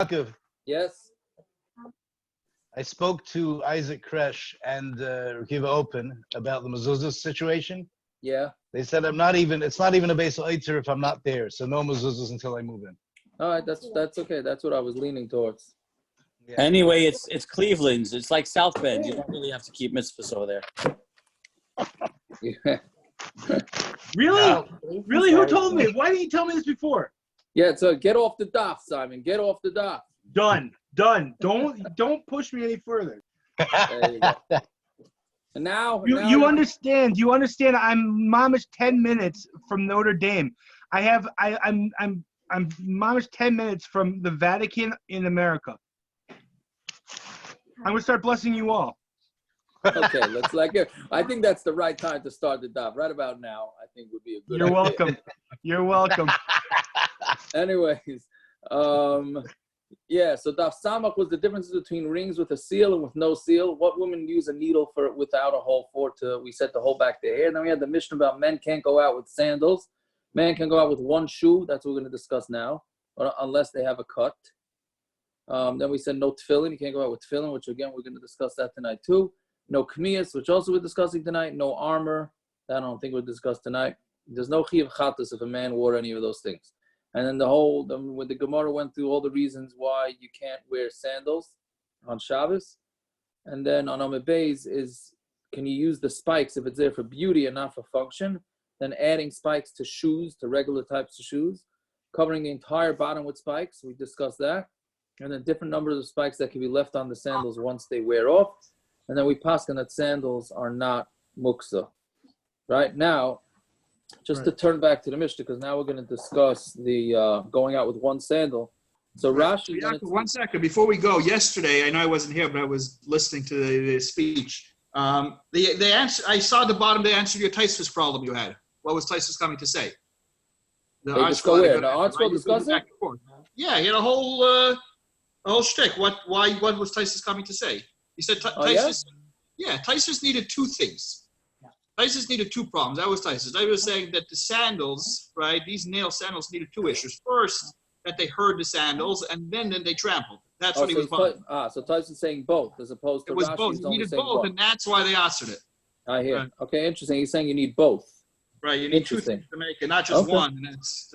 Yaakov, Yes. I spoke to Isaac Kresh and Rikiva Open about the mezuzah situation. Yeah. They said it's not even a base Eitzer if I'm not there, so no mezuzahs until I move in. All right, that's okay. That's what I was leaning towards. Yeah. Anyway, it's Cleveland's. It's like South Bend. You don't really have to keep mitzvahs over there. Yeah. Really? No. Really? Who told me? Why didn't you tell me this before? Yeah, so get off the daf, Simon. Get off the daf. Done. Don't push me any further. There you go. And now You understand. I'm mamish 10 minutes from Notre Dame. I'm mamish 10 minutes from the Vatican in America. I'm gonna start blessing you all. Okay, let's I think that's the right time to start the daf. Right about now, I think would be a good You're idea. welcome. You're welcome. Anyways, yeah, so daf samach was the differences between rings with a seal and with no seal. What women use a needle for without a hole for we said to hold back their hair. And then we had the mission about men can't go out with sandals. Men can go out with one shoe. That's what we're going to discuss now, unless they have a cut. Then we said no tefilin. You can't go out with tefillin, which again we're going to discuss that tonight too. No k'miyas, which also we're discussing tonight. No armor. That I don't think we'll discuss tonight. There's no chiyuv chatas if a man wore any of those things. And then when the Gemara went through all the reasons why you can't wear sandals on Shabbos. And then on Amud Beis is, can you use the spikes if it's there for beauty and not for function? Then adding spikes to shoes, to regular types of shoes. Covering the entire bottom with spikes, we discussed that. And then different numbers of spikes that can be left on the sandals once they wear off. And then we paskin that sandals are not muksa. Right now, just to turn back to the Mishnah, because now we're going to discuss the going out with one sandal. So Rashi. One second before we go. Yesterday, I know I wasn't here, but I was listening to the speech. The answer I saw at the bottom. They answered your Taisus problem you had. What was Taisus coming to say? The article discussing. Yeah, he had a whole shtick. What was Taisus coming to say? He said Taisus. Taisus needed two things. Taisus needed two problems. That was Taisus. I was saying that the sandals, right, these nail sandals needed two issues. First, that they heard the sandals, and then they trampled. That's what he was bothering. So Taisus is saying both, as opposed to it was Rashi's both. You needed both, and that's why they answered it. I hear. Right. Okay, interesting. He's saying you need both. Right, you need two things to make it, not just one. And that's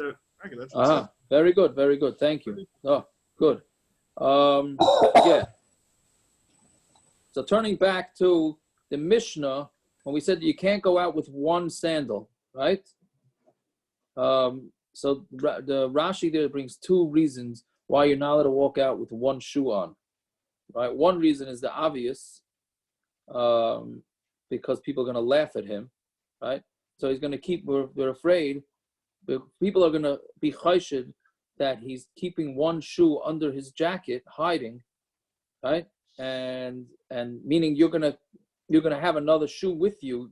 very good, very good. Thank you. Oh, good. Yeah. So turning back to the Mishnah, when we said that you can't go out with one sandal, right? So the Rashi there brings two reasons why you're not allowed to walk out with one shoe on, right? One reason is the obvious, because people are going to laugh at him, right? So he's going to keep, we're afraid, people are going to be chayshid that he's keeping one shoe under his jacket, hiding, right? And meaning you're gonna have another shoe with you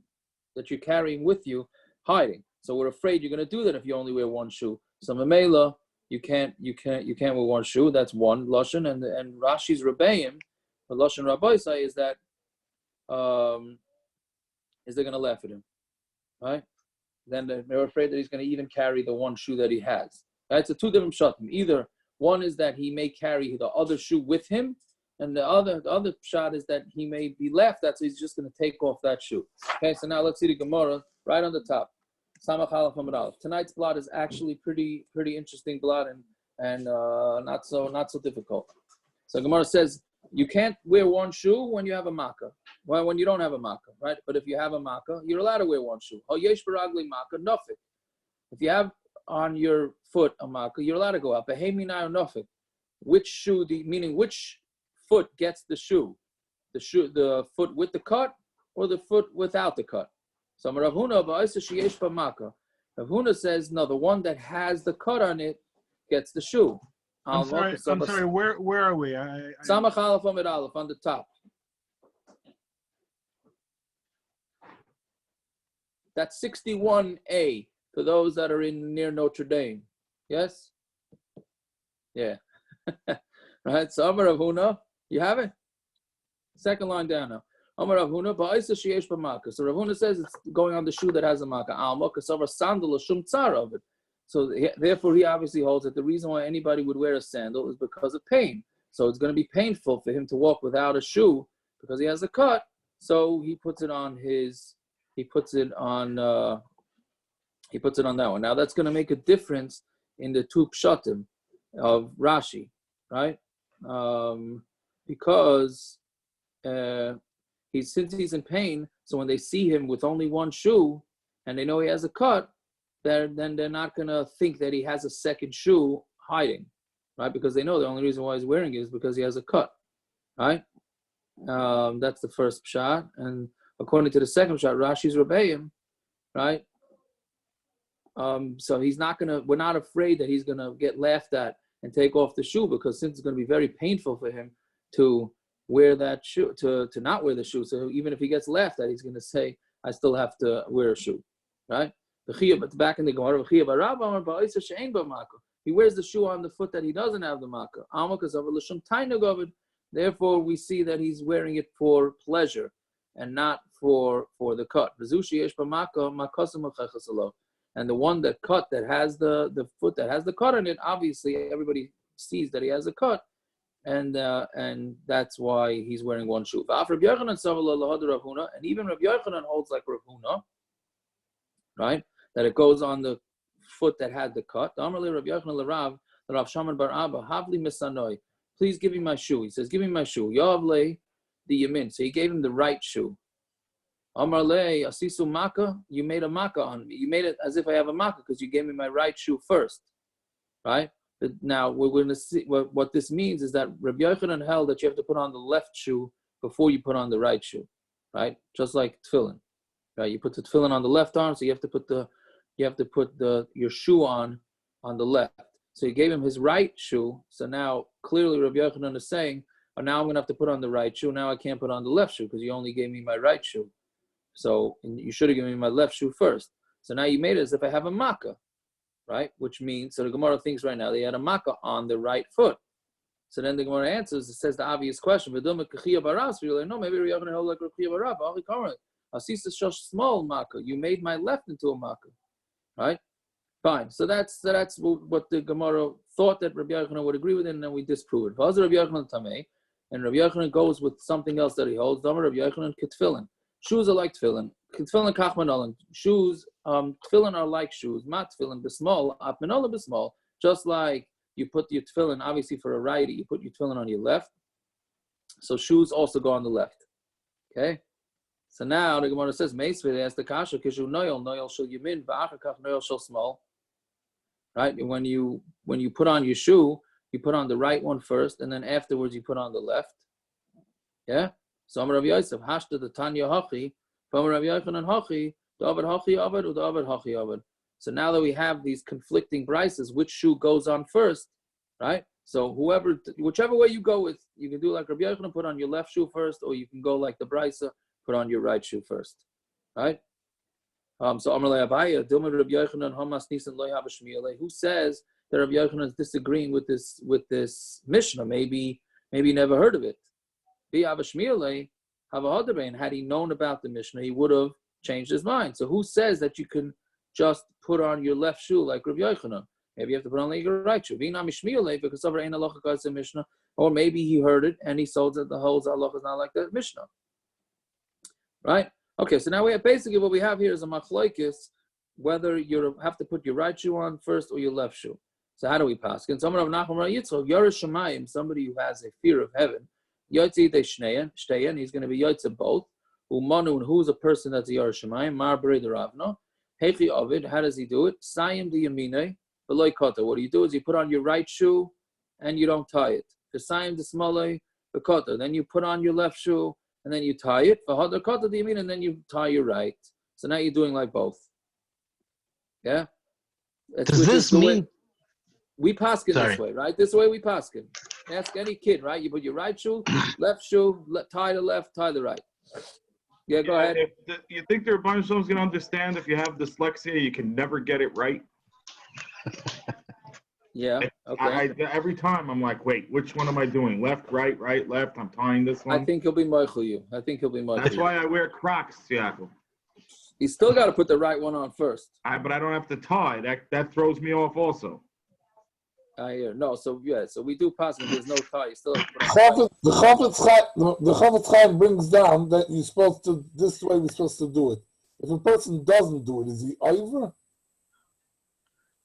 that you're carrying with you, hiding. So we're afraid you're gonna do that if you only wear one shoe. So Mamela, you can't wear one shoe. That's one lashon, and Rashi's Rebbeim, the lashon Rabbi say is that is they're gonna laugh at him, right? Then they're afraid that he's gonna even carry the one shoe that he has. Right? So two different shatim. Either one is that he may carry the other shoe with him, and the other shot is that he may be laughed at, so he's just going to take off that shoe. Okay, so now let's see the Gemara right on the top. Tonight's blot is actually pretty interesting blot and not so difficult. So Gemara says you can't wear one shoe when you have a makkah. Well, when you don't have a makkah, right? But if you have a makkah, you're allowed to wear one shoe. Oh, yesh baragli makkah nafik. If you have on your foot a makkah, you're allowed to go out. Behemina nafik. Which shoe? Meaning which foot gets the shoe? The foot with the cut or the foot without the cut? So Rav Huna says no, the one that has the cut on it gets the shoe. I'm sorry. Where are we? Samach Aleph Amid Aleph on the top. That's 61A for those that are near Notre Dame. Yes? Yeah. Right? So Amar Rav Huna, you have it? Second line down now. Amar Rav Huna, ba'isa sheyesh b'maka. So Rav Huna says it's going on the shoe that has a maka. Alma, kasavar sandal shum tzara of it. So therefore, he obviously holds that the reason why anybody would wear a sandal is because of pain. So it's going to be painful for him to walk without a shoe because he has a cut. So he puts it on that one. Now that's going to make a difference in the two pshatim of Rashi, right? Because since he's in pain, so when they see him with only one shoe and they know he has a cut, then they're not going to think that he has a second shoe hiding, right? Because they know the only reason why he's wearing it is because he has a cut, right? That's the first pshat. And according to the second pshat, Rashi's Rebbeim, right? So we're not afraid that he's going to get laughed at and take off the shoe, because since it's going to be very painful for him to wear that shoe, to not wear the shoe. So even if he gets laughed at, he's going to say, I still have to wear a shoe, right? But back in the Gemara, he wears the shoe on the foot that he doesn't have the makkah. Therefore, we see that he's wearing it for pleasure and not for the cut. And the one that has the foot that has the cut on it, obviously everybody sees that he has a cut, and that's why he's wearing one shoe. And even Rav Yochanan holds like Rav Huna, right? That it goes on the foot that had the cut. Please give me my shoe. He says, give me my shoe. Yavle the yamin. So he gave him the right shoe. Amarle asisu maka. You made a maka on me. You made it as if I have a maka because you gave me my right shoe first, right? But now we're going to see what this means is that Rabbi Yochanan held that you have to put on the left shoe before you put on the right shoe, right? Just like tefillin, right? You put the tefillin on the left arm, so you have to put your shoe on the left. So he gave him his right shoe. So now clearly Rabbi Yochanan is saying, oh, now I'm going to have to put on the right shoe. Now I can't put on the left shoe because you only gave me my right shoe. So you should have given me my left shoe first. So now you made it as if I have a makkah, right? Which means, so the Gemara thinks right now they had a makkah on the right foot. So then the Gemara answers, it says the obvious question. No, maybe Rabbi Yochanan held like Rabbi Barab. A small makkah. You made my left into a makkah, right? Fine. So that's what the Gemara thought that Rabbi Yochanan would agree with, and then we disprove it. And Rabbi Yochanan goes with something else that he holds. Rabbi Yochanan ketfilin. Shoes are like tefillin. Tefillin kachmanolan. Shoes, tefillin are like shoes. Mat tefillin b'small, apmanola b'small. Just like you put your tefillin, obviously for a righty, you put your tefillin on your left. So shoes also go on the left. Okay. So now the Gemara says, Meisveh, they ask the kasha, kishu noyel shel yamin, v'achakach noyel shel small. Right? And when you put on your shoe, you put on the right one first, and then afterwards you put on the left. Yeah? So Amar Rav Yosef, hashta the Tanya hachi, Amar Rav Yochanan hachi, David hachi avad, u'David hachi avad. So now that we have these conflicting brises, which shoe goes on first, right? So whichever way you go with, you can do like Rabbi Yochanan, put on your left shoe first, or you can go like the brisa, put on your right shoe first, right? So Amar Abaya, Dilma Rabbi Yochanan Hamas Nisan Lo Yahava Shmiele. Who says that Rabbi Yochanan is disagreeing with this Mishnah? Maybe he never heard of it. And had he known about the Mishnah, he would have changed his mind. So who says that you can just put on your left shoe like Rabbi Yochanan? Maybe you have to put on like your right shoe. Or maybe he heard it and he sold that the whole halacha is not like the Mishnah. Right? Okay, so now we have basically what we have here is a machlokes, whether you have to put your right shoe on first or your left shoe. So how do we pass? Can someone of Nachum Yitzchak, Yerush Shamayim, somebody who has a fear of heaven, Yotzi Shteyan, he's going to be Yotze both. Umanu, and who's a person that's a Yerush Shamayim, Mar B'rei Ravno, Hechi Ovid, how does he do it? Sayim the Yamine, V'loi Kota. What do you do is you put on your right shoe and you don't tie it. Sayim the Smolei, V'kota. Then you put on your left shoe and then you tie it, and then you tie your right. So now you're doing like both. Yeah? Does this mean... We paskin this way, right? This way we paskin. Ask any kid, right? You put your right shoe, left shoe, tie the left, tie the right. Yeah, go ahead. You think the Rebbeinu Shalom is going to understand if you have dyslexia, you can never get it right? Yeah. Okay. Every time I'm like, wait, which one am I doing? Left, right, left. I'm tying this one. I think he'll be Michael you. That's why I wear Crocs, Yaakov. You still got to put the right one on first. But I don't have to tie. That throws me off also. I hear. No, so we do pass when there's no tie. You still have to put on The Chofetz Chaim brings down that you're supposed to, this way we're supposed to do it. If a person doesn't do it, is he over?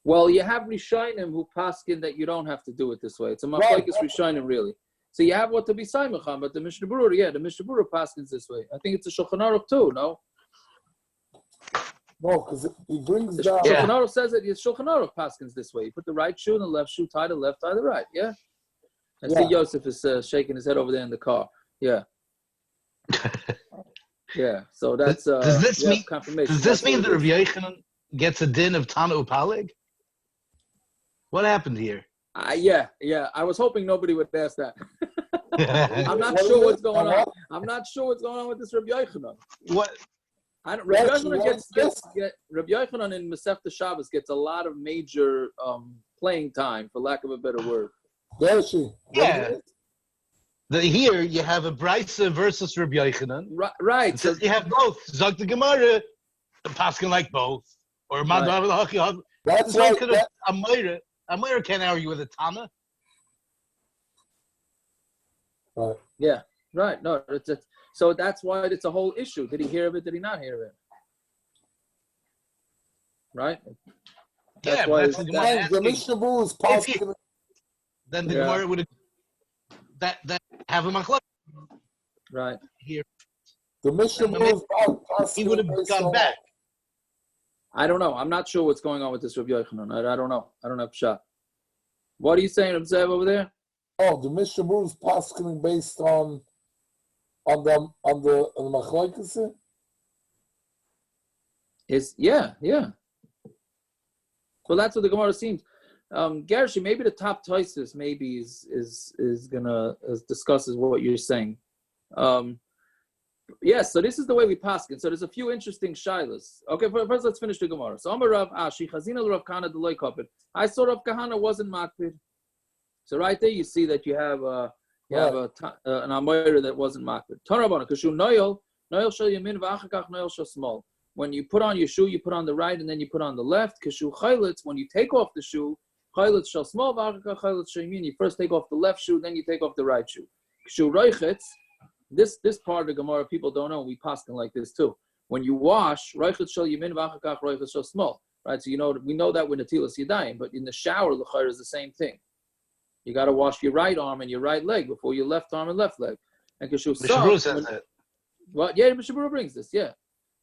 Well, you have Rishonim who paskin that you don't have to do it this way. It's a machlokes Rishonim, really. So you have what to be Saimacham, but the Mishnah Berurah, the Mishnah Berurah paskins this way. I think it's a Shulchan Aruch too, no? No, because he brings The down. Shulchan Aruch says that it's Shulchan Aruch paskins this way. You put the right shoe and the left shoe, tie the left, tie the right, yeah? I see Yosef is shaking his head over there in the car. Yeah. Yeah, so that's does this mean confirmation. Does this mean that Rabbi Yochanan gets a din of Tana Upalig? What happened here? Yeah. I was hoping nobody would ask that. I'm not sure what's going on. I'm not sure what's going on with this Rabbi Yochanan. What? Rabbi Yochanan in Masechta Shabbos gets a lot of major playing time, for lack of a better word. Yeah. Here you have a Brisa versus Rabbi Yochanan. Right. So you have both. Zog the Gemara, the Paskin like both, or Madav. That's why Amira can't argue with a Tana. Right. Yeah. Right. No. So that's why it's a whole issue. Did he hear of it? Did he not hear of it? Right. That's why the Gemara. The Mishnah Berurah is possible. Then the Gemara would have that have a machlok. Right. Here. The Mishnah Berurah is he would have gone back. I don't know. I'm not sure what's going on with this Rabbi Yochanan. I don't know. I don't have shot. What are you saying, Zev, over there? Oh, the Mishnah Berurah is possibly based on the machlokes. Yeah. Well, that's what the Gemara seems. Gershi, maybe the top Tosis maybe is gonna discusses what you're saying. Yes, so this is the way we paskin. So there's a few interesting shilas. Okay, first let's finish the Gemara. So Amar Rav Ashi Chazina Rav Kahana Deloy Kopit. I saw Rav Kahana wasn't makpid. So right there you see that you have an amulet that wasn't makpid. Tanrabana Kashu Noyel Shel Yamin V'Achakach Noyel Shel Small. When you put on your shoe, you put on the right and then you put on the left. Kashu Chaylitz. When you take off the shoe, Chaylitz Shel Small V'Achakach Chaylitz Shel Yamin. You first take off the left shoe, then you take off the right shoe. Kashu Roichetz. This part of the Gemara people don't know. We paskin like this too. When you wash, Roichetz Shel Yamin V'Achakach Roichetz Shel Small. Right, so we know that with Natilas Yadayim, but in the shower, the chayr is the same thing. You got to wash your right arm and your right leg before your left arm and left leg. And Kishu Mishabur says that. Well, yeah, Mishabur brings this. Yeah,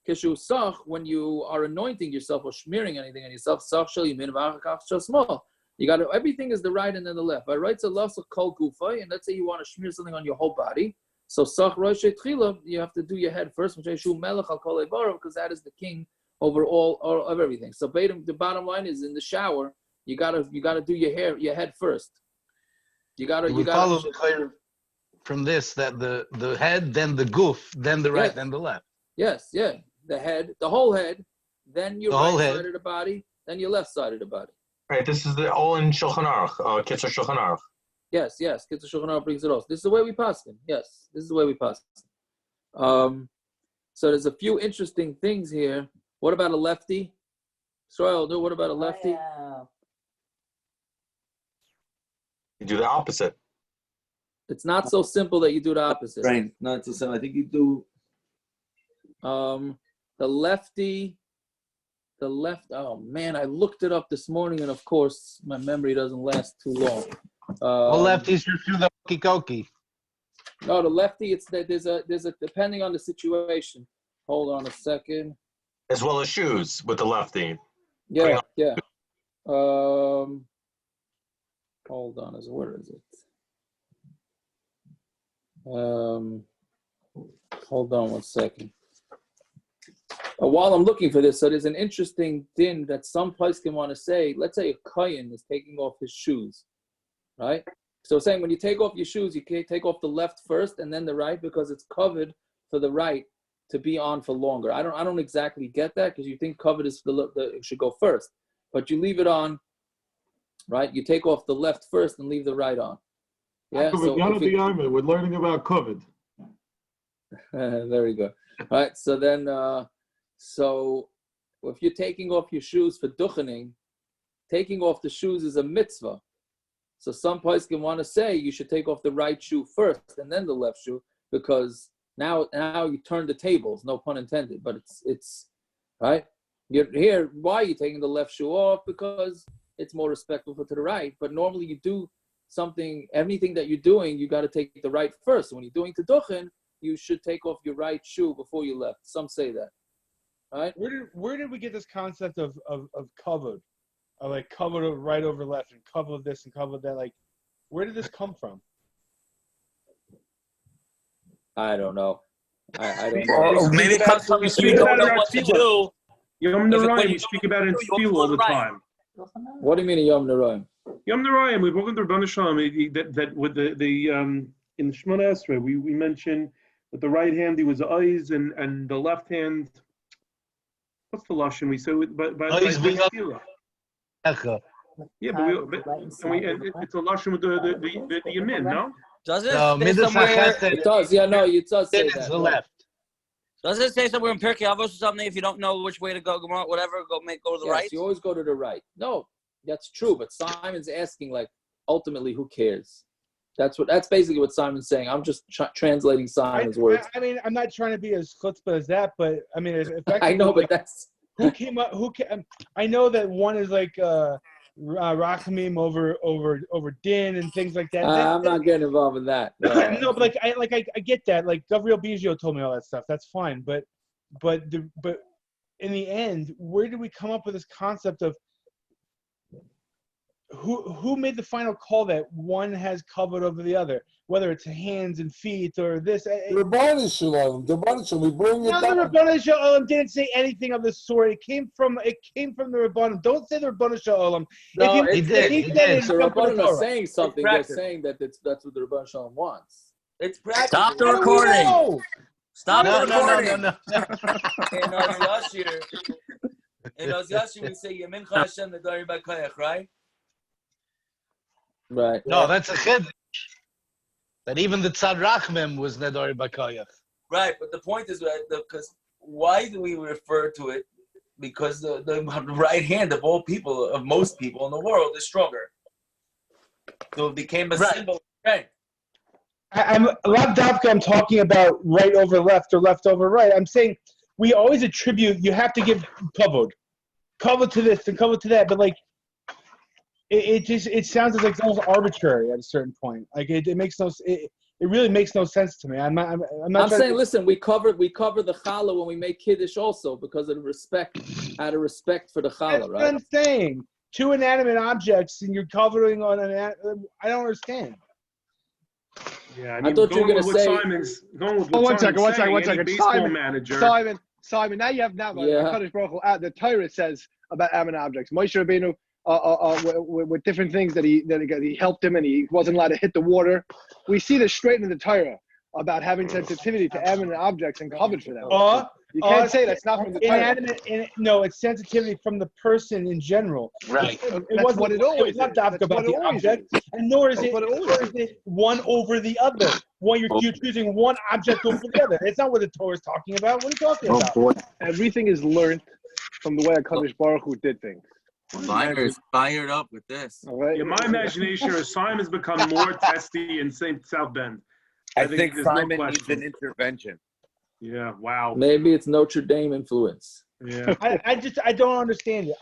Kishu Sach, when you are anointing yourself or smearing anything on yourself, Sach Shel Yamin V'Achakach Shel Small. You got to, everything is the right and then the left. I write to Lasa Kol Gufay, and let's say you want to smear something on your whole body. So Sach Rosh Tchila, you have to do your head first, because that is the king over all of everything. So the bottom line is, in the shower, you gotta do your head first. You gotta follow from this that the head, then the goof, then the right, then the left. Yes, yeah. The head, the whole head, then your right side of the body, then your left side of the body. Right. This is all in Shulchan Aruch, Kitzur Shulchan Aruch. Yes. Kitzur Shulchan Aruch brings it all. This is the way we pass them. Yes, this is the way we pass them. So there's a few interesting things here. What about a lefty? Sorry, what about a lefty? You do the opposite. It's not so simple that you do the opposite. Right. Not so simple. I think you do. The lefty. Oh man, I looked it up this morning, and of course my memory doesn't last too long. Well, lefties just do the hokey cokey. No, the lefty. There's a depending on the situation. Hold on a second. As well as shoes with the lefty. Yeah. Hold on, where is it? Hold on one second. While I'm looking for this, so there's an interesting thing that some place can want to say. Let's say a kohen is taking off his shoes, right? So saying when you take off your shoes, you can't take off the left first and then the right, because it's covered for the right to be on for longer. I don't exactly get that, because you think covered is it should go first, but you leave it on, right? You take off the left first and leave the right on. Yeah. So we're learning about COVID. Very good. All right. So then So if you're taking off your shoes for duchening, taking off the shoes is a mitzvah. So some place can want to say you should take off the right shoe first and then the left shoe, because now you turn the tables, no pun intended, but it's right. You're here, why are you taking the left shoe off? Because it's more respectful to the right. But normally you do something, anything that you're doing, you got to take the right first. When you're doing teduchen, you should take off your right shoe before you left. Some say that. Right? Where did we get this concept of covered? Of like covered right over left and cover this and cover that? Like, where did this come from? I don't know. I don't know. Or maybe it comes from you don't know what to do. Yom Narayim, we speak about it in tefillah all the time. What do you mean in Yom Narayim? Yom Narayim, we spoke in the Rebbeinu Shalom that with the in Shemona Esrei, we mentioned with the right hand he was eyes and the left hand. What's the lashon we say? But yeah, it's a lashon with the yamin, no? Does it? No, It does. Yeah, no, it does say that. The left. Does it say somewhere in Pirkei Avos or something? If you don't know which way to go, whatever, go to the right. You always go to the right. No, that's true. But Simon's asking, like, ultimately, who cares? That's basically what Simon's saying. I'm just translating Simon's words. I mean, I'm not trying to be as chutzpah as that, but I mean, I know, but that's who came up. I know that one is like rachamim over din and things like that. I'm not getting involved in that. No, but I get that. Like Gabriel Biggio told me all that stuff. That's fine, but in the end, where did we come up with this concept of who made the final call that one has covered over the other, whether it's hands and feet or this? The Rebbeinu Shalom, we bring it down. The Rebbeinu Shalom didn't say anything of this sort. It came from the Rebbeinu. Don't say the Rebbeinu Shalom. No, he did. So Rebbeinu are saying something. They're saying that that's what the Rebbeinu Shalom wants. It's practice. Stop the recording. Stop the recording. No. In Oz Yashir, we say Yemin Hashem Nedari B'Koyach, right? Right. No, that's a chiddush. That even the Tzad Rachmim was Nedori B'Koyach. Right, but the point is that because why do we refer to it? Because the right hand of all people, of most people in the world, is stronger. So it became a symbol of strength. I'm talking about right over left or left over right. I'm saying we always attribute. You have to give cover to this and cover to that, but like. It sounds like it's almost arbitrary at a certain point. Like it makes no. It really makes no sense to me. I'm saying, listen, we cover the challah when we make kiddush also because of respect, out of respect for the challah, That's right? what I'm saying. Two inanimate objects and you're covering on I don't understand. Yeah, I thought you were going to say. One second. Simon. Now you have Kadosh Baruch Hu, the Torah says about animate objects. Moshe Rabbeinu. With different things that he helped him and he wasn't allowed to hit the water. We see this straight in the Torah about having sensitivity to animate objects and covered for them. You can't say that's not from the Torah. No, it's sensitivity from the person in general. Right. It wasn't what it always is. It's not about the object, and nor is it one over the other. You're choosing one object over the other. It's not what the Torah is talking about. What are you talking about? Everything is learned from the way Kadosh Baruch Hu did things. Simon's fired up with this. Right. Yeah, my imagination is Simon's become more testy in South Bend. I think Simon needs an intervention. Yeah, wow. Maybe it's Notre Dame influence. Yeah. I don't understand it.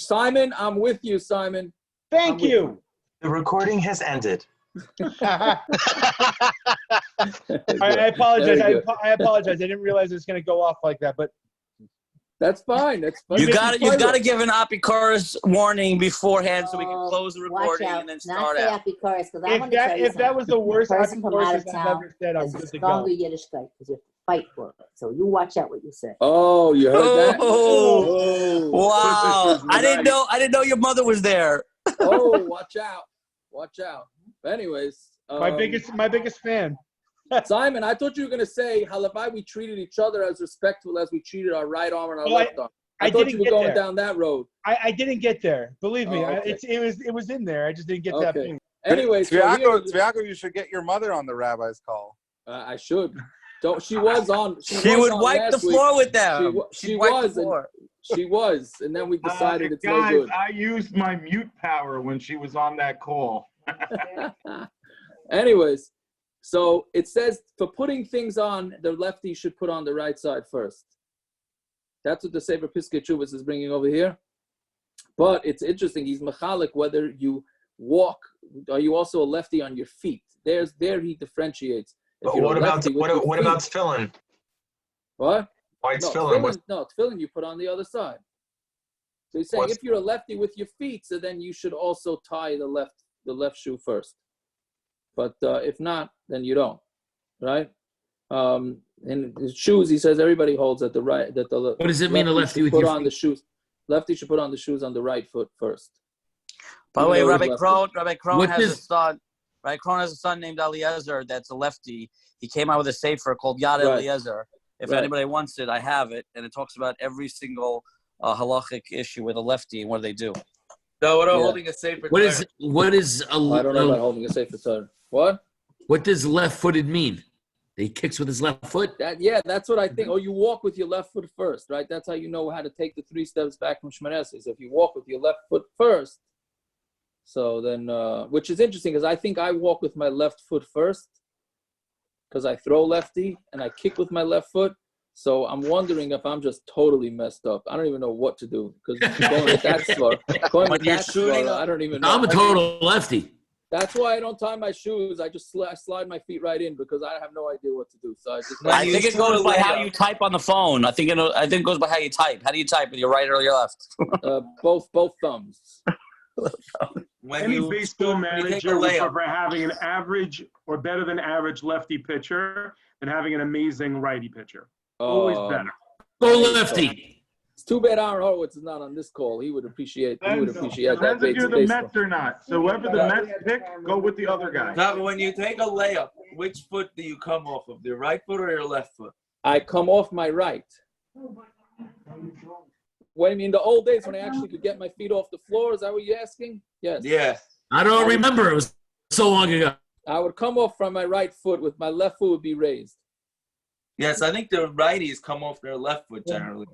Simon, I'm with you, Simon. Thank you. The recording has ended. I apologize. I apologize. I didn't realize it was going to go off like that, but that's fine. That's fine. You got to give an apikoros warning beforehand so we can close the recording and then start out. If that was the worst apikoros I've ever said, I'm good to go. Yiddishkeit because you fight for it. So you watch out what you say. Oh, you heard that? Oh, wow! I didn't know your mother was there. Oh, watch out! Anyways, my biggest fan. Simon, I thought you were going to say, Halavai, we treated each other as respectful as we treated our right arm and our left arm. I thought you were going down that road. I didn't get there. Believe me, okay. It was in there. I just didn't get that thing. Anyways, Tzviako, you should get your mother on the rabbi's call. I should. She was on. She would wipe the floor with them. She was, and then we decided it's guys, no good. I used my mute power when she was on that call. Anyways, so it says for putting things on, the lefty should put on the right side first. That's what the Sefer Piskei Teshuvos is bringing over here. But it's interesting. He's mechalik whether you walk. Are you also a lefty on your feet? There he differentiates. But what about tefillin? What? White no, tefillin. No, tefillin you put on the other side. So he's saying if you're a lefty with your feet, so then you should also tie the left shoe first. But if not, then you don't, right? In his shoes, he says everybody holds that what does it mean a lefty with your feet? The shoes? Lefty should put on the shoes on the right foot first. By the way, Rabbi Krohn has a son. Rabbi Krohn has a son named Eliezer that's a lefty. He came out with a sefer called Yad Eliezer. If anybody wants it, I have it, and it talks about every single halachic issue with a lefty and what do they do. No, what are holding a sefer? What is I don't know about holding a sefer Torah. What? What does left-footed mean? He kicks with his left foot? That's what I think. Oh, you walk with your left foot first, right? That's how you know how to take the 3 steps back from Shemona Esrei. If you walk with your left foot first, so then, which is interesting because I think I walk with my left foot first because I throw lefty and I kick with my left foot. So I'm wondering if I'm just totally messed up. I don't even know what to do because going with that slow, I don't even know. I'm a total lefty. That's why I don't tie my shoes. I just slide my feet right in because I have no idea what to do. So I think it goes by how you type on the phone. I think it goes by how you type. How do you type? With your right or your left? Both thumbs. Any baseball manager would prefer having an average or better than average lefty pitcher than having an amazing righty pitcher. Always better. Go lefty. It's too bad Aaron Horowitz is not on this call. He would appreciate that. Depends if you're the Mets or not. So whoever the Mets pick, go with the other guy. No, but when you take a layup, which foot do you come off of? The right foot or your left foot? I come off my right. What do you mean? The old days when I actually could get my feet off the floor? Is that what you're asking? Yes. Yeah. I don't remember. It was so long ago. I would come off from my right foot with my left foot would be raised. Yes, I think the righties come off their left foot generally.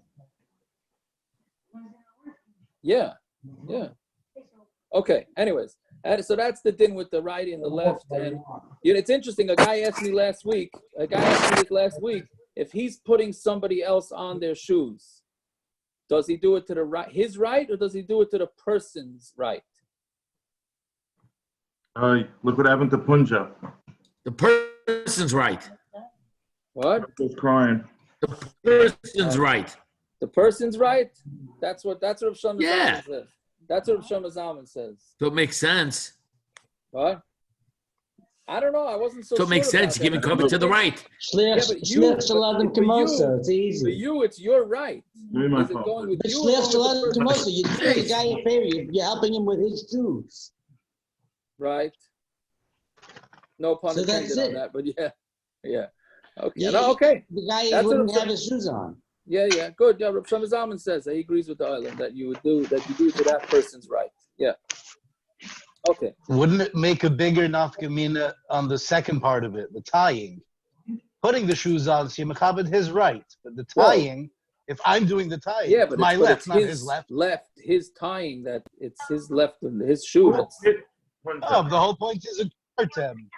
Yeah. Okay. Anyways, so that's the din with the righty and the left, and it's interesting. A guy asked me last week if he's putting somebody else on their shoes. Does he do it to the right, his right, or does he do it to the person's right? Look what happened to Punjab. The person's right. What? He's crying. The person's right. The person's right? That's what Rav Shlomo Zalman says. That's what Rav Shlomo Zalman says. So it makes sense. What? I don't know. I wasn't so it makes sense. Giving cover to the right. It's easy. For you, it's your right. Is it going with you? You're doing the guy a favor. You're helping him with his shoes. Right. No pun intended on that, but yeah. Okay. Yeah, okay. The guy wouldn't have his shoes on. Yeah, good. Yeah, Rav Shlomo Zalman says that he agrees with the island that you do it to that person's right. Yeah. Okay. Wouldn't it make a bigger nafkamina on the second part of it, the tying? Putting the shoes on, so you mechabed his right, but the tying, if I'm doing the tying, but my left, it's not his left. His tying, that it's his left and his shoe. The whole point is a kartem.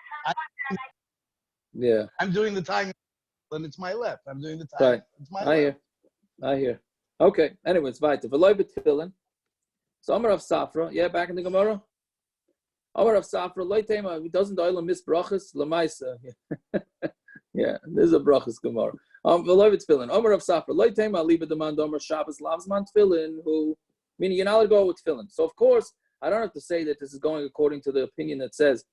I'm doing the tying, then it's my left. I'm doing the tying. Right. It's my left. I hear. Okay. Anyways, weiter. V'loy b'tefilin. So Amar of Safra. Back in the Gemara. Amar of Safra. Loy tema. Doesn't the oil miss brachas? Lamaisa. This is a brachas Gemara. V'loy b'tefilin. Amar of Safra. Loy tema. Liba demand Amar Shabbos lavzman tefillin. Meaning you're not allowed to go with tefillin. So of course, I don't have to say that this is going according to the opinion that says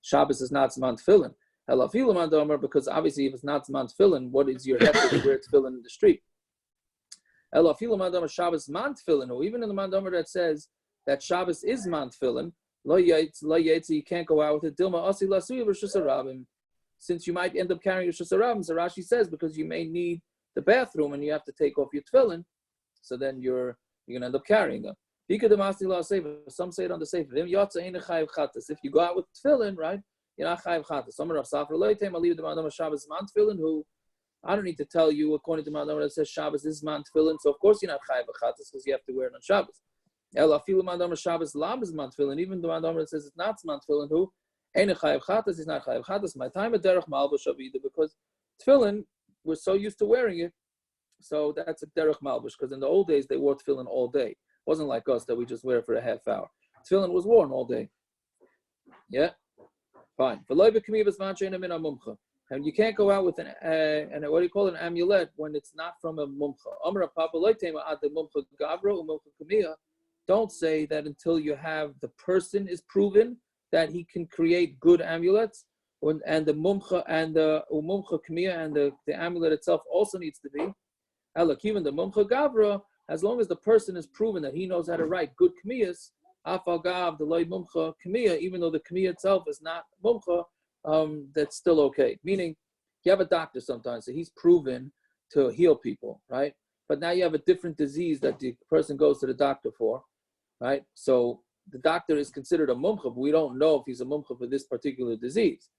Shabbos is not zman tefillin. Because obviously if it's not zman tefillin, what is your hefker to wear tefillin in the street? Shabbos man tefillin, or even in the mandomer that says that Shabbos is man tefillin, lo yaitz, you can't go out with it. Dilma asi lasuya v'shus harabim, since you might end up carrying your shus harabim. So Rashi says because you may need the bathroom and you have to take off your tefillin, so then you're gonna end up carrying them. Some say it on the sefer. If you go out with tefillin, right? You're not chayiv chatas. Some of Safra loy tema liba demandam Shabbos man tefillin who I don't need to tell you, according to my number that says Shabbos is zman tefilin, so of course you're not chayav b'chatas because you have to wear it on Shabbos. Ela afilu my number Shabbos lam is zman tefilin, even though my number that says it's not zman tefilin, who ain't a chayav b'chatas, he's not chayav b'chatas. My time at derech malbush avida, because tefillin, we're so used to wearing it, so that's a derech malbush, because in the old days they wore tefillin all day. It wasn't like us that we just wear it for a half hour. Tefillin was worn all day. Yeah, fine. And you can't go out with an what do you call it, an amulet when it's not from a mumcha. Don't say that until you have the person is proven that he can create good amulets, and the mumcha and the umumcha kmiya and the amulet itself also needs to be. Even the mumcha gavra, as long as the person is proven that he knows how to write good kmiyas, afal gav the loy mumcha kmiya, even though the kmiya itself is not mumcha, that's still okay. Meaning, you have a doctor sometimes, so he's proven to heal people, right? But now you have a different disease that the person goes to the doctor for, right? So the doctor is considered a mumcha, but we don't know if he's a mumcha for this particular disease,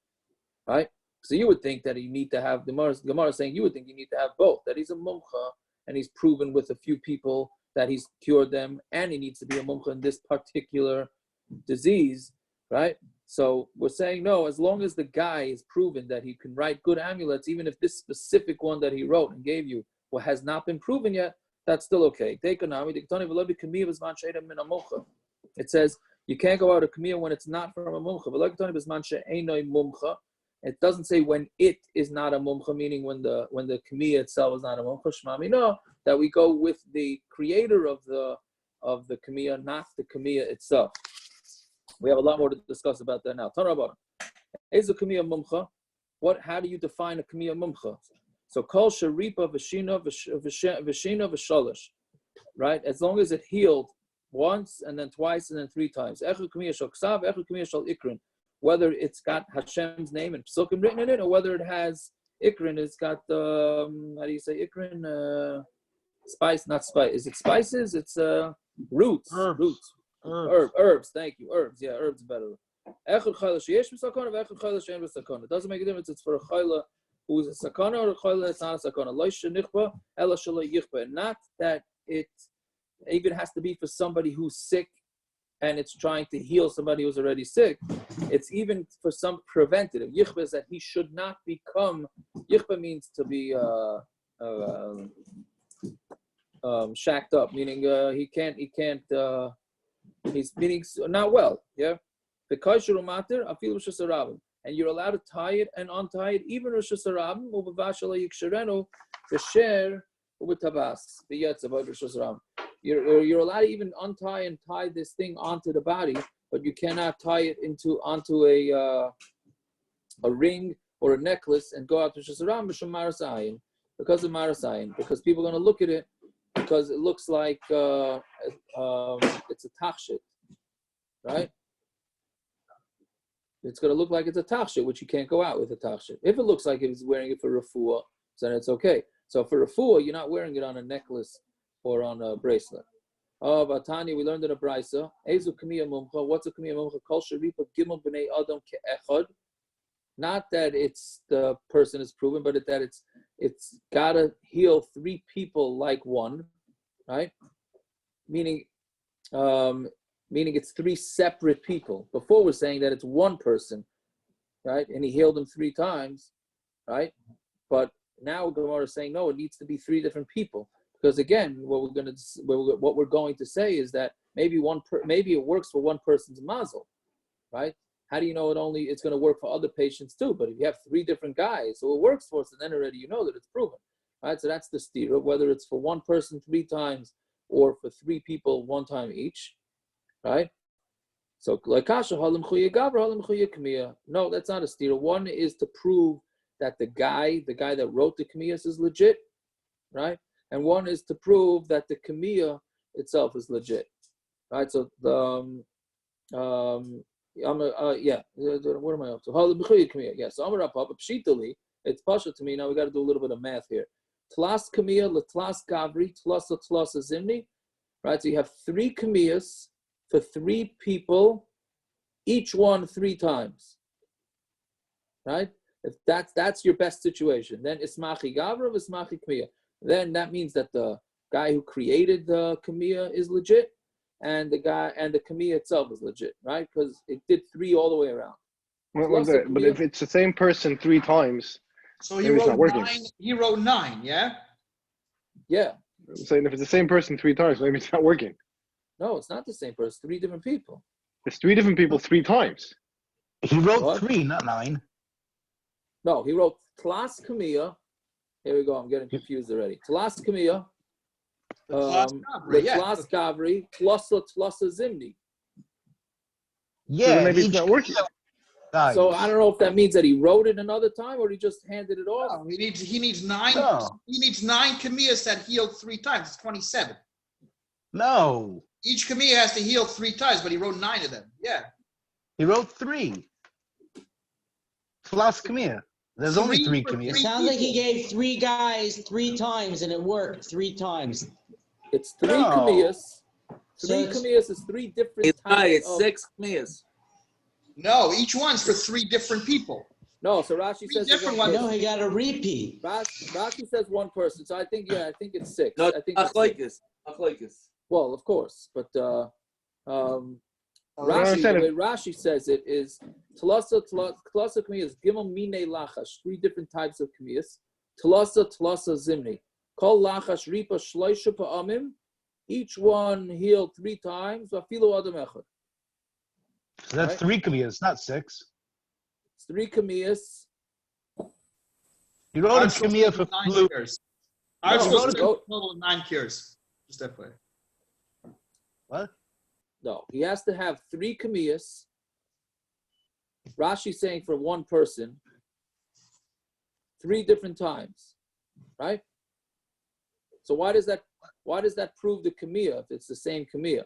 right? So you would think that you need to have, the Gemara is saying you would think you need to have both, that he's a mumcha and he's proven with a few people that he's cured them, and he needs to be a mumcha in this particular disease, right? So we're saying no, as long as the guy is proven that he can write good amulets, even if this specific one that he wrote and gave you has not been proven yet, that's still okay. It says you can't go out of kamiya when it's not from a mumcha. It doesn't say when it is not a mumcha, meaning when the kamiya itself is not a mumcha. Shmami, no, that we go with the creator of the kamiya, not the kamiya itself. We have a lot more to discuss about that now. Tanra is a kamiya mumcha. How do you define a kamiya mumcha? So kol sharipa v'shina v'shalosh, right? As long as it healed once and then twice and then three times. Echad kamiya shal ksav, echad kamiya shal ikrin. Whether it's got Hashem's name and psukim written in it, or whether it has ikrin, it's got how do you say ikrin? Spice, not spice. Is it spices? It's roots. Roots. Herbs. Thank you. Herbs. Yeah, herbs better. It doesn't make a difference. It's for a chayla who is a sakana or a chayla that's not a sakana. Not that it even has to be for somebody who's sick and it's trying to heal somebody who's already sick. It's even for some preventative. Yichba is that he should not become. Yichba means to be shacked up, meaning he can't. He's meaning not well. Yeah, because you're matir, I feel Rosh Hashanah, and you're allowed to tie it and untie it, even Rosh Hashanah. Ubavashala yikshirenu b'sher ubetabas b'yetzav Rosh Hashanah. You're allowed to even untie and tie this thing onto the body, but you cannot tie it onto a ring or a necklace and go out to Rosh Hashanah b'shem marasayin, because of marasayin, because people are going to look at it. Because it looks like it's a tachshit, right? It's going to look like it's a tachshit, which you can't go out with a tachshit. If it looks like he's wearing it for refuah, then it's okay. So for refuah, you're not wearing it on a necklace or on a bracelet. Oh, Batani, we learned in a brisa. Ezu kamiya mumcha. What's a kamiya mumcha? Kol sharipa gimel b'nei adam ke'echad. Not that it's the person is proven, but that it's gotta heal three people like one, right? Meaning it's three separate people. Before we're saying that it's one person, right? And he healed them three times, right? But now Gemara is saying no, it needs to be three different people, because again, what we're going to say is that maybe it works for one person's mazel, right? How do you know it's going to work for other patients too? But if you have three different guys, so it works for us, and then already you know that it's proven, right? So that's the stira, whether it's for one person three times or for three people one time each, right? So no, that's not a stira. One is to prove that the guy that wrote the kamiyas is legit, right? And one is to prove that the kamiyah itself is legit, right? So what am I up to? Yeah, so Amar Rappa, Pshitali, it's Pasha to me. Now we got to do a little bit of math here. Tlas Kamiya, Latlas Gavri, Tlas Zimni, right? So you have three Kamiyas for three people, each one three times, right? If that's your best situation, then ismachi gavra, ismachi kmiya. Then that means that the guy who created the kmiya is legit, and the kmiya itself is legit, right? Because it did 3 all the way around. But if it's the same person 3 times, so he wrote 9. He wrote 9. Yeah. Yeah. I'm saying if it's the same person 3 times, maybe it's not working. No, it's not the same person. 3 different people. It's 3 different people 3 times. He wrote 3, not 9. No, he wrote Tlas Kamiya. Here we go. I'm getting confused already. Tlas Kamiya. Tlas Gavri. Tlasa Zimni. Yeah, so maybe it's not working. So I don't know if that means that he wrote it another time or he just handed it off. No, he needs 9. No. He needs 9 kamiyas that healed 3 times. It's 27. No. Each kamiya has to heal 3 times, but he wrote 9 of them. Yeah. He wrote 3. Plus kamiya. There's only 3 kamiyas. It sounds like he gave 3 guys 3 times and it worked 3 times. It's 3 kamiyas. 3 kamiyas is 3 different types. It's 6 kamiyas. No, each one's for 3 different people. No, so Rashi says different ones. No, he got a repeat. Rashi says 1 person, so I think it's 6. No, I think it's well, of course, but Rashi, the way Rashi says it is Tlasa kamiyas gimel mine lachash, 3 different types of kamiyas. Tlasa zimni. Kol lachash ripa shloisha pa'amim. Each one healed 3 times. Vafilu adam echad. So that's 3 kamiyas, not 6. It's 3 kamiyas. He wrote a kamiya for flu. I was supposed to go total of 9 cures. Just that way. What? No, he has to have 3 kamiyas. Rashi's saying for 1 person, 3 different times, right? So why does that prove the kamiya if it's the same kamiya?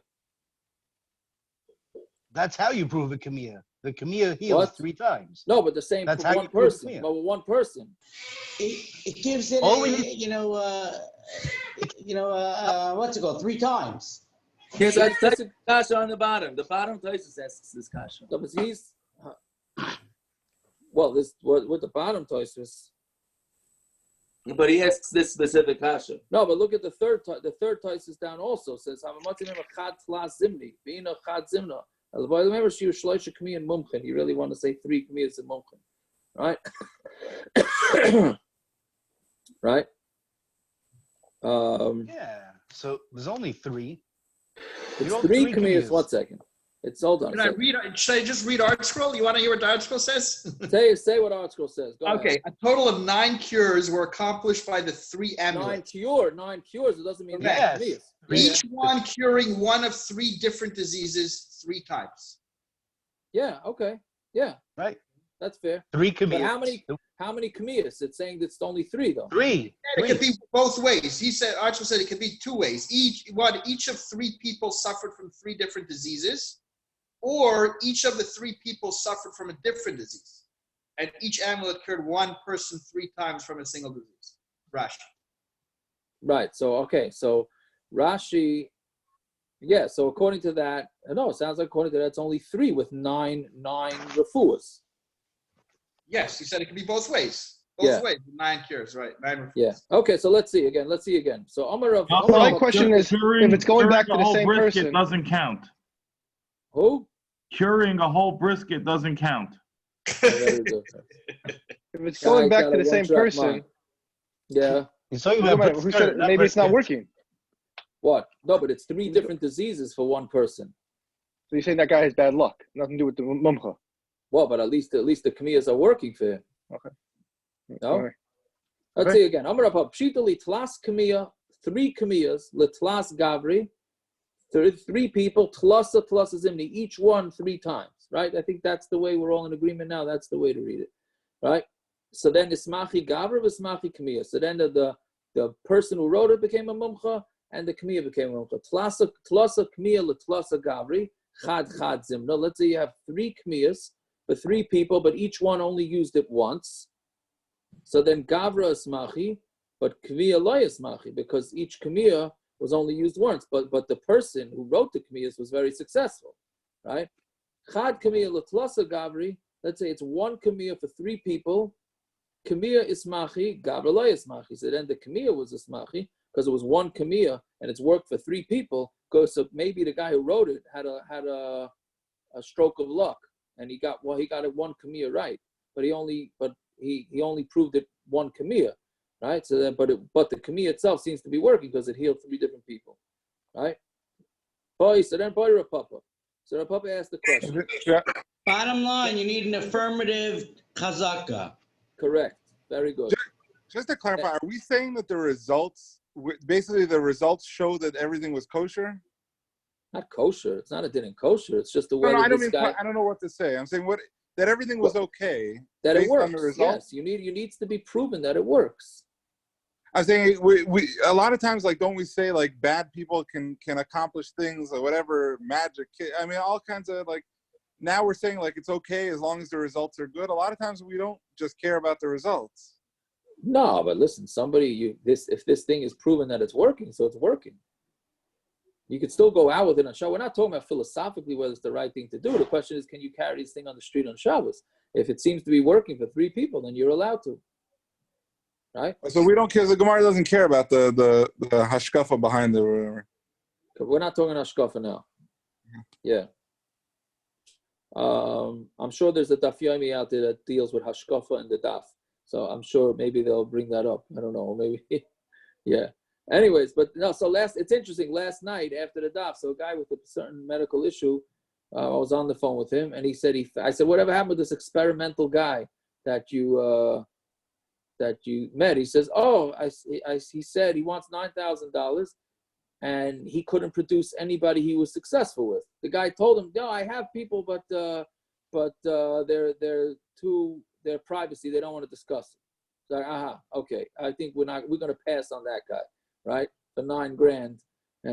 That's how you prove a kamiya. The kamiya heals 3 times. No, but the same That's for how 1 you prove person. kamiya. But with 1 person, it gives it what's it called 3 times. Yes, that's a kasha on the bottom. The bottom Taisus asks this kasha. No, but he's well, this with the bottom Taisus. But he asks this specific kasha. No, but look at the third Taisus down also says you really want to say 3 kamiyas in mumchen, right? Right? Yeah. So there's only 3. It's 3 kamiyas. 1 second. It's hold on. Should I just read Art Scroll? You want to hear what the Art Scroll says? Say what Art Scroll says. Go okay. ahead. A total of 9 cures were accomplished by the 3 amulets. 9 cures. It doesn't mean 9 kamiyas. Each one curing one of 3 different diseases 3 times. Yeah. Okay. Yeah. Right. That's fair. 3 kamiyas. But how many kamiyas? It's saying it's only 3 though. 3. It could be both ways. He said, Archel said it could be 2 ways. Each of 3 people suffered from 3 different diseases, or each of the 3 people suffered from a different disease, and each amulet cured 1 person 3 times from a single disease. Rashi. Right. So okay. So Rashi. Yeah. So according to that, no, it sounds like according to that, it's only 3 with 9 refuahs. Yes, he said it could be both ways. Both ways. 9 cures, right? 9 refuahs. Yeah. Okay. So let's see again. So my question is, if it's going back to the same person, it doesn't count. Who? Curing a whole brisket doesn't count. If it's going back to the same person, yeah. He's talking about who said maybe it's not working. What? No, but it's 3 different diseases for 1 person. So you're saying that guy has bad luck? Nothing to do with the mumcha. Well, but at least the kamiyas are working for him. Okay. No. Right. Let's see again. Amar Papa Pshitali Tlas kamiya, 3 kamiyas, Letlas Gavri, 3 people, Tlasa Zimni, each one 3 times. Right? I think that's the way we're all in agreement now. That's the way to read it. Right? So then Ismachi Gavri, Ismachi kamiya. So then the person who wrote it became a mumcha, and the kamiya became a mumcha. Tlasa kamiya Letlasa Gavri, Chad Zimna. Let's say you have 3 kamiyas for 3 people, but each one only used it once. So then Gavra Ismachi, but kamiya lo Ismachi, because each kamiya was only used once. But the person who wrote the kamiyas was very successful, right? Chad kamiya Letlasa Gavri. Let's say it's 1 kamiya for 3 people, Kamiya ismachi, Gavralai ismachi. So then the Kamiya was ismachi because it was one Kamiya and it's worked for 3 people. So maybe the guy who wrote it had a stroke of luck and he got it 1 Kamiya right, but he only proved it 1 Kamiya, right? So then, but the Kamiya itself seems to be working because it healed 3 different people, right? So then, Rav Papa. So Rav Papa asked the question. Bottom line, you need an affirmative chazaka. Correct. Very good. Just to clarify, are we saying that the results, basically the results show that everything was kosher? Not kosher. It's not a din in kosher. It's just the way I don't know what to say. I'm saying that everything was okay. That it works. On the results? Yes, you needs to be proven that it works. I'm saying we a lot of times, like, don't we say like bad people can accomplish things or whatever, magic? I mean, all kinds of like. Now we're saying like it's okay as long as the results are good. A lot of times we don't just care about the results. No, but listen, if this thing is proven that it's working, so it's working. You could still go out with it on Shabbos. We're not talking about philosophically whether it's the right thing to do. The question is, can you carry this thing on the street on Shabbos? If it seems to be working for 3 people, then you're allowed to. Right? So we don't care. The Gemara doesn't care about the hashkafa behind it or whatever. We're not talking hashkafa now. Yeah. I'm sure there's a Daf Yomi out there that deals with hashkafa and the daf. So I'm sure maybe they'll bring that up. I don't know. Maybe. Yeah. Anyways, but no, so it's interesting. Last night after the daf, so a guy with a certain medical issue, I was on the phone with him and he said, I said, whatever happened with this experimental guy that you met? He says, he said he wants $9,000 and he couldn't produce anybody he was successful with. The guy told him, no, I have people, but they're privacy. They don't want to discuss it. So, okay. I think we're going to pass on that guy, right? For $9,000,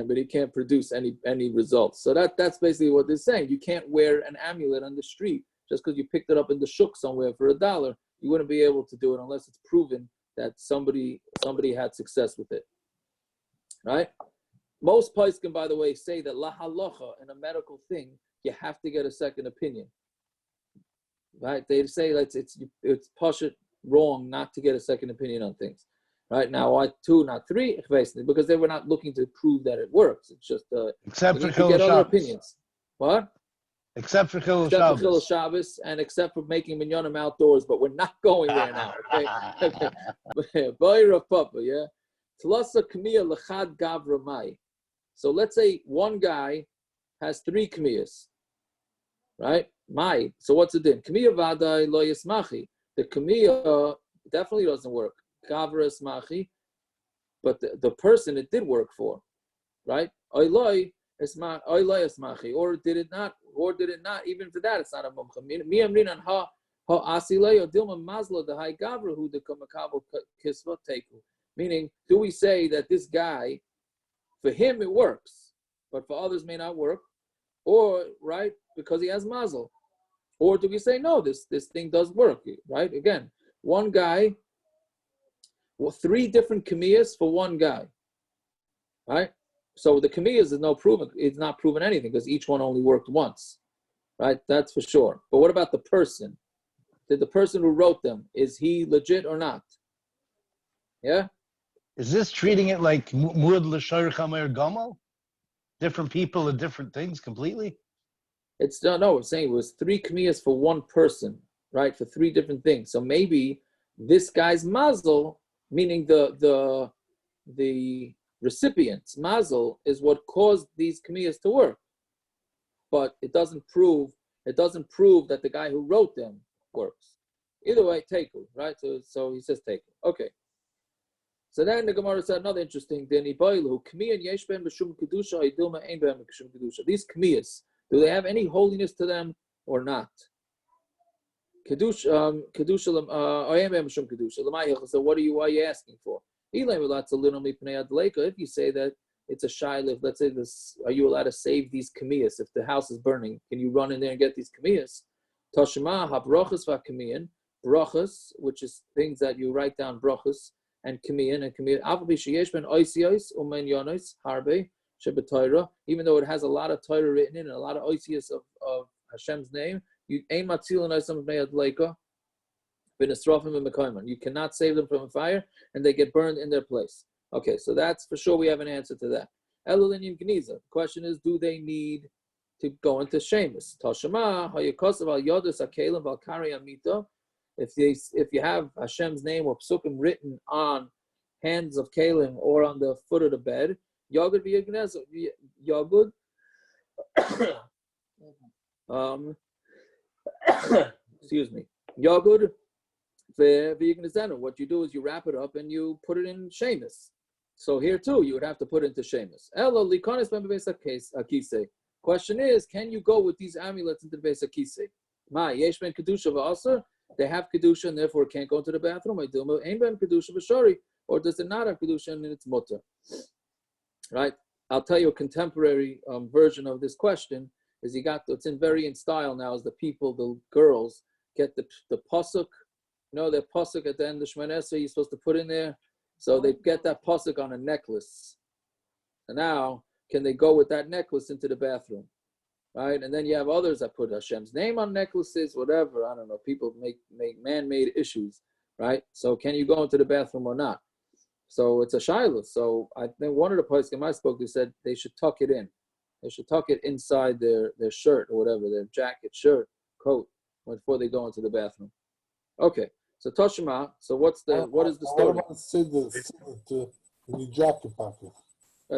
but he can't produce any results. So that's basically what they're saying. You can't wear an amulet on the street just because you picked it up in the shuk somewhere for $1. You wouldn't be able to do it unless it's proven that somebody had success with it, right? Most poskim, by the way, say that la halacha in a medical thing, you have to get a second opinion, right? They say that it's pashut wrong not to get a second opinion on things, right? Now, why 2, not 3? Because they were not looking to prove that it works. It's just except for get other opinions. What? Except for Chil Shabbos and except for making minyanim outdoors, but we're not going there now. Okay. Boy Rav Papa, yeah. Tlasa kamiya lechad gavra mai. So let's say one guy has 3 kamiyas, right? Mai. So what's the din? Kamiya vadai lo yismachi. The kamiya definitely doesn't work. Gavra ismachi, but the person it did work for, right? Oiloi ismachi, or did it not? Or did it not? Even for that, it's not a mumcha. Mi amrinan ha asilei or dilma mazlo the high gavra who the kamakabel kisva teku. Meaning, do we say that this guy, for him it works, but for others may not work, or right because he has mazel, or do we say no? This thing does work, right? Again, one guy, 3 different kamiyas for one guy, right? So the kamiyas is it's not proven anything because each one only worked once, right? That's for sure. But what about the person? Did the person who wrote them, is he legit or not? Yeah? Is this treating it like Mud L'Shar Chamer Gomel? Different people and different things completely? It's no, it's saying it was 3 kamiyas for one person, right? For 3 different things. So maybe this guy's mazel, meaning the recipient's mazel, is what caused these kamiyas to work. But it doesn't prove that the guy who wrote them works. Either way, teku, right? So he says teku. Okay. So then the Gemara said another interesting thing. These kamiyas, do they have any holiness to them or not? So why are you asking for? If you say that it's a shaylif, let's say are you allowed to save these kamiyas? If the house is burning, can you run in there and get these kamiyas? Tashma ha-brachas va-kamiyan, brachas, which is things that you write down, brachas, and kamiyan, even though it has a lot of Torah written in and a lot of oisias of Hashem's name, you ain matzilin oisam bnei adleika. You cannot save them from a fire, and they get burned in their place. Okay, so that's for sure. We have an answer to that. The question is, do they need to go into shemus? If you have Hashem's name or psukim written on hands of kalim or on the foot of the bed, yogud yogud. Excuse me. Yogud what you do is you wrap it up and you put it in shemus. So here too, you would have to put it into shemus. Question is, can you go with these amulets into the Beis HaKisei? They have kedusha and therefore it can't go into the bathroom. Or does it not have kedusha and it's mutter? Right? I'll tell you a contemporary version of this question. Is it's very in style now. Is the girls get the pasuk, the pasuk at the end of Shemana Esrei you're supposed to put in there. So they get that pasuk on a necklace. And now, can they go with that necklace into the bathroom? Right? And then you have others that put Hashem's name on necklaces, whatever. I don't know. People make man-made issues. Right? So can you go into the bathroom or not? So it's a shiloh. So I think one of the poskim I spoke to said they should tuck it in. They should tuck it inside their shirt or whatever, their jacket, shirt, coat, before they go into the bathroom. Okay. So Toshima, so what is the story? What about siddur in your jacket pocket?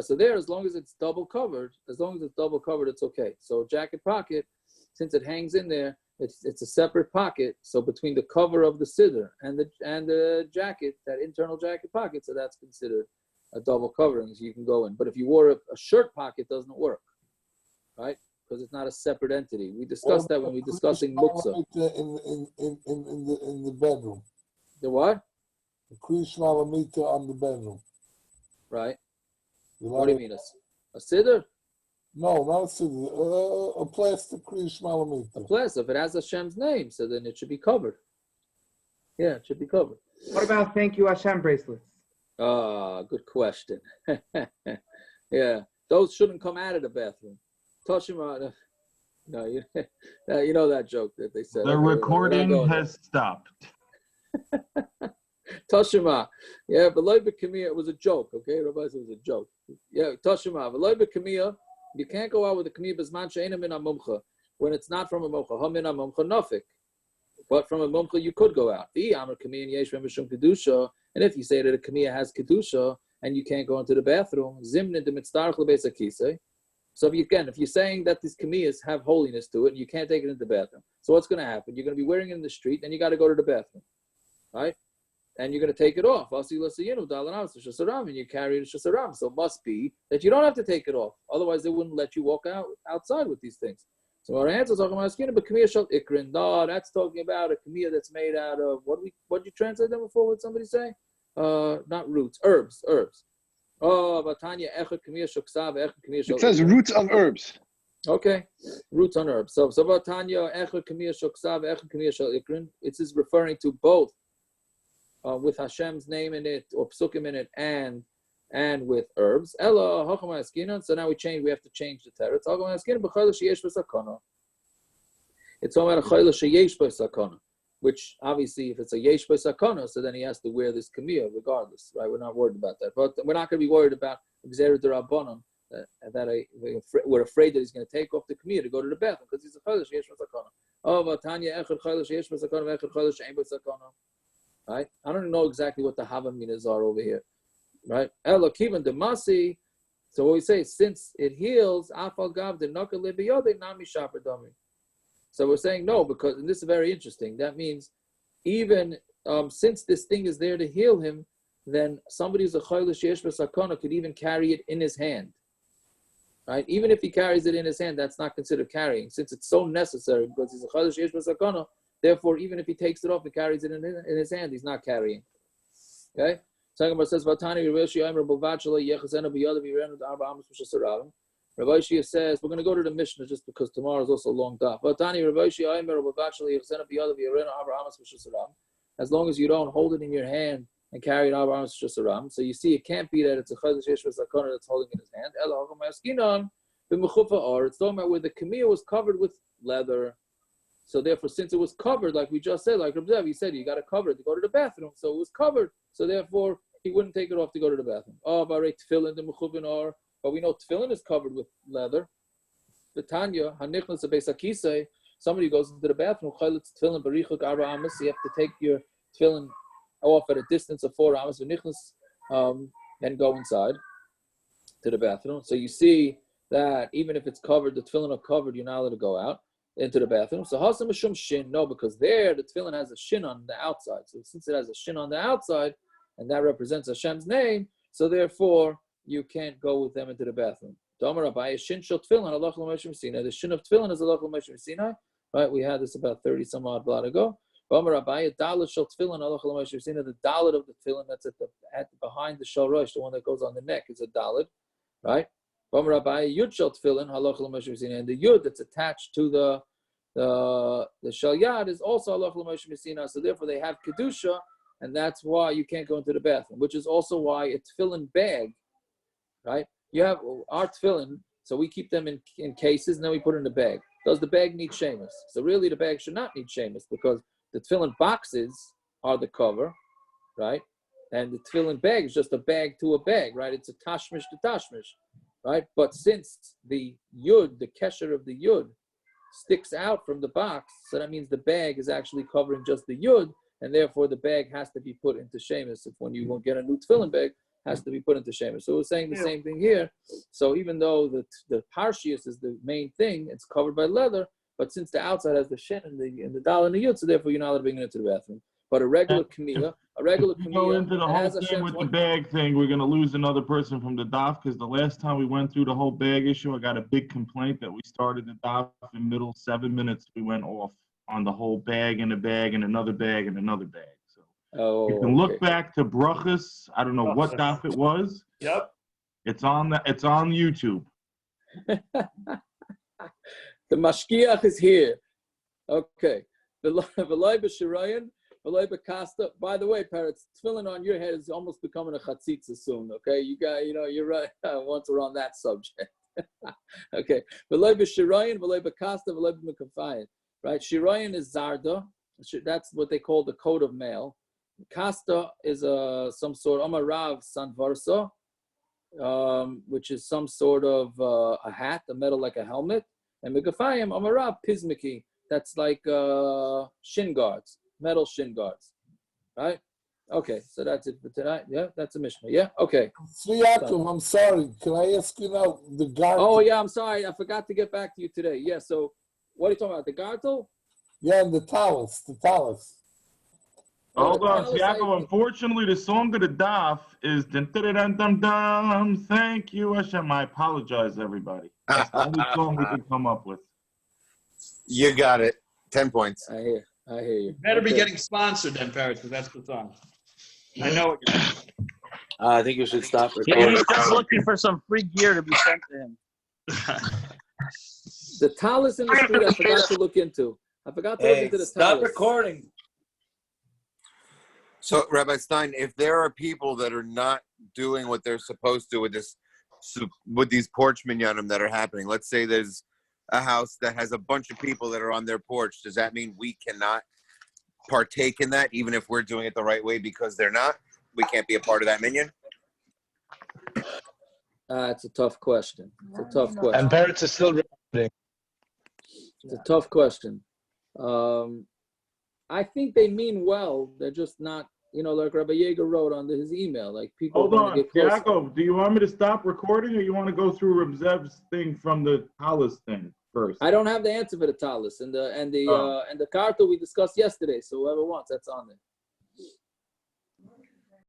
So there, as long as it's double covered, it's okay. So jacket pocket, since it hangs in there, it's a separate pocket. So between the cover of the siddur and the jacket, that internal jacket pocket, so that's considered a double covering, so you can go in. But if you wore a shirt pocket, it doesn't work, right? Because it's not a separate entity. We discussed that when we were discussing muktzah. In the bedroom. The what? The kriyish malamita on the bedroom. Right. What do you mean? A siddur? No, not a siddur. A plastic kriyish malamita. A plastic. If it has Hashem's name, so then it should be covered. Yeah, it should be covered. What about thank you Hashem bracelets? Good question. Yeah, those shouldn't come out of the bathroom. Toshima, no, you know that joke that they said. The recording has stopped. Toshima, yeah, but Kamiyah, it was a joke, okay? Rabbi said it was a joke. Yeah, Toshima, but Kamiyah, you can't go out with a Kamiyah Bizman She'ena Min HaMumcha when it's not from a Mumcha. Ha Min HaMumcha Nafik. But from a Mumcha, you could go out. And if you say that a Kamiyah has Kedusha and you can't go into the bathroom, Zimnin de Mitzdarch LeBeis HaKisei. So if you're saying that these kamiyas have holiness to it, and you can't take it into the bathroom, so what's going to happen? You're going to be wearing it in the street, and you got to go to the bathroom, right? And you're going to take it off. And you carry it shasaram. So it must be that you don't have to take it off. Otherwise, they wouldn't let you walk outside with these things. So our answer is talking about skin, but kamiyah shall ikrin. No, that's talking about a kamiyah that's made out of what did you translate them before? What somebody say? Not roots, herbs. Oh, Batanya echad kamiyah shuksav echad kamiyah shal. It says roots of herbs. Okay, roots on herbs. So Batanya echad kamiyah shuksav echad kamiyah shal ikrin. It is referring to both with Hashem's name in it or psukim in it and with herbs. Ella hachama askinan. So now we have to change the teretz. Hachama askinan b'chayla sheyesh b'sakana. It's talking about a chayla sheyesh b'sakana. Which obviously, if it's a yesh b'sakana, so then he has to wear this kamiyah regardless, right? We're not worried about that, but we're not going to be worried about gzeira d'rabbanan we're afraid that he's going to take off the kamiyah to go to the bathroom because he's a chayla sheyesh b'sakana. Oh, v'tanya echad chayla sheyesh b'sakana v'echad chayla she'ein b'sakana. Right? I don't know exactly what the havaminas are over here, right? Elo kivan demasi. So what we say, since it heals, afal gav de naka lebiyode nami shaper dami. So we're saying no, because, and this is very interesting, that means even since this thing is there to heal him, then somebody who's a chayla sheyesh b'sakana could even carry it in his hand. Right? Even if he carries it in his hand, that's not considered carrying, since it's so necessary, because he's a chayla sheyesh b'sakana, therefore even if he takes it off and carries it in his hand, he's not carrying. Okay? Second verse says, Vatani Rav Shia says, we're going to go to the Mishnah just because tomorrow is also a long daf. As long as you don't hold it in your hand and carry it out. So you see, it can't be that it's a chayla sheyesh b'sakana that's holding in his hand. It's talking about where the kamiyah was covered with leather. So therefore, since it was covered, like we just said, like Reb Zev, he said, you got to cover it to go to the bathroom. So it was covered. So therefore, he wouldn't take it off to go to the bathroom. Oh, but we know tefillin is covered with leather. Somebody goes into the bathroom, you have to take your tefillin off at a distance of 4 amas, and go inside to the bathroom. So you see that even if it's covered, the tefillin are covered, you're not allowed to go out into the bathroom. So hasam mishum shin, no, because there the tefillin has a shin on the outside. So since it has a shin on the outside, and that represents Hashem's name, so therefore you can't go with them into the bathroom. The shin of tefillin is halach l'moshe Sinai. Right, we had this about 30 some odd blot ago. The dalit of the tefillin that's at the behind the shal rosh, the one that goes on the neck, is a dalit, right? And the yud that's attached to the shal yad is also halach l'moshe Sinai. So therefore they have kedusha, and that's why you can't go into the bathroom. Which is also why a tefillin bag, right? You have our tefillin, so we keep them in cases, and then we put it in the bag. Does the bag need shemus? So really, the bag should not need shemus, because the tefillin boxes are the cover, right? And the tefillin bag is just a bag to a bag, right? It's a tashmish to tashmish, right? But since the yud, the kesher of the yud, sticks out from the box, so that means the bag is actually covering just the yud, and therefore the bag has to be put into shemus. If when you won't get a new tefillin bag, has to be put into shemus. So we're saying the same thing here. So even though the parshius is the main thing, it's covered by leather, but since the outside has the shin and the dal and the yud, so therefore you're not allowed to bring it into the bathroom. But a regular kamiyah, go into the whole thing with the bag thing, we're going to lose another person from the daf, because the last time we went through the whole bag issue, I got a big complaint that we started the daf in middle 7 minutes. We went off on the whole bag and a bag and another bag and another bag. You can look back to brachas. I don't know what daf it was. Yep. It's on YouTube. The mashkiach is here. Okay. By the way, parrots, tefillin on your head is almost becoming a chatzitza soon. Okay, you got, you're right. Once we're on that subject. Okay. Right. Shirayan is zarda. That's what they call the coat of mail. Kasta is some sort of amarav sanvarsa, which is some sort of a hat, a metal like a helmet. And megafayim amarav pismiki, that's like shin guards, metal shin guards, right? Okay, so that's it for tonight. Yeah, that's a Mishnah. Yeah, okay. Yaakov, I'm sorry. Can I ask you now the gartel? Oh yeah, I'm sorry. I forgot to get back to you today. Yeah, so what are you talking about? The gartel? Yeah, and the talus. Hold on, Yaakov. Unfortunately, the song of the daf is dum dum dum dum. Thank you, Hashem. I apologize, everybody. That's the only song we can come up with. You got it. 10 points. I hear you. Better be getting sponsored then, Parrots, because that's the song. I know what you're doing. I think you should stop recording. Yeah, he's just looking for some free gear to be sent to him. The talus in the street, I forgot to look into. I forgot to look into the talus. Stop recording. So, Rabbi Stein, if there are people that are not doing what they're supposed to with these porch minyanim that are happening, let's say there's a house that has a bunch of people that are on their porch, does that mean we cannot partake in that, even if we're doing it the right way, because they're not? We can't be a part of that minyan? It's a tough question. And parents are still recording. It's a tough question. I think they mean well. They're just not, like Rabbi Yeager wrote on his email. Like people. Hold on, Yaakov. Do you want me to stop recording, or you want to go through Reb Zev's thing from the talus thing first? I don't have the answer for the talus and the karta we discussed yesterday. So whoever wants, that's on there.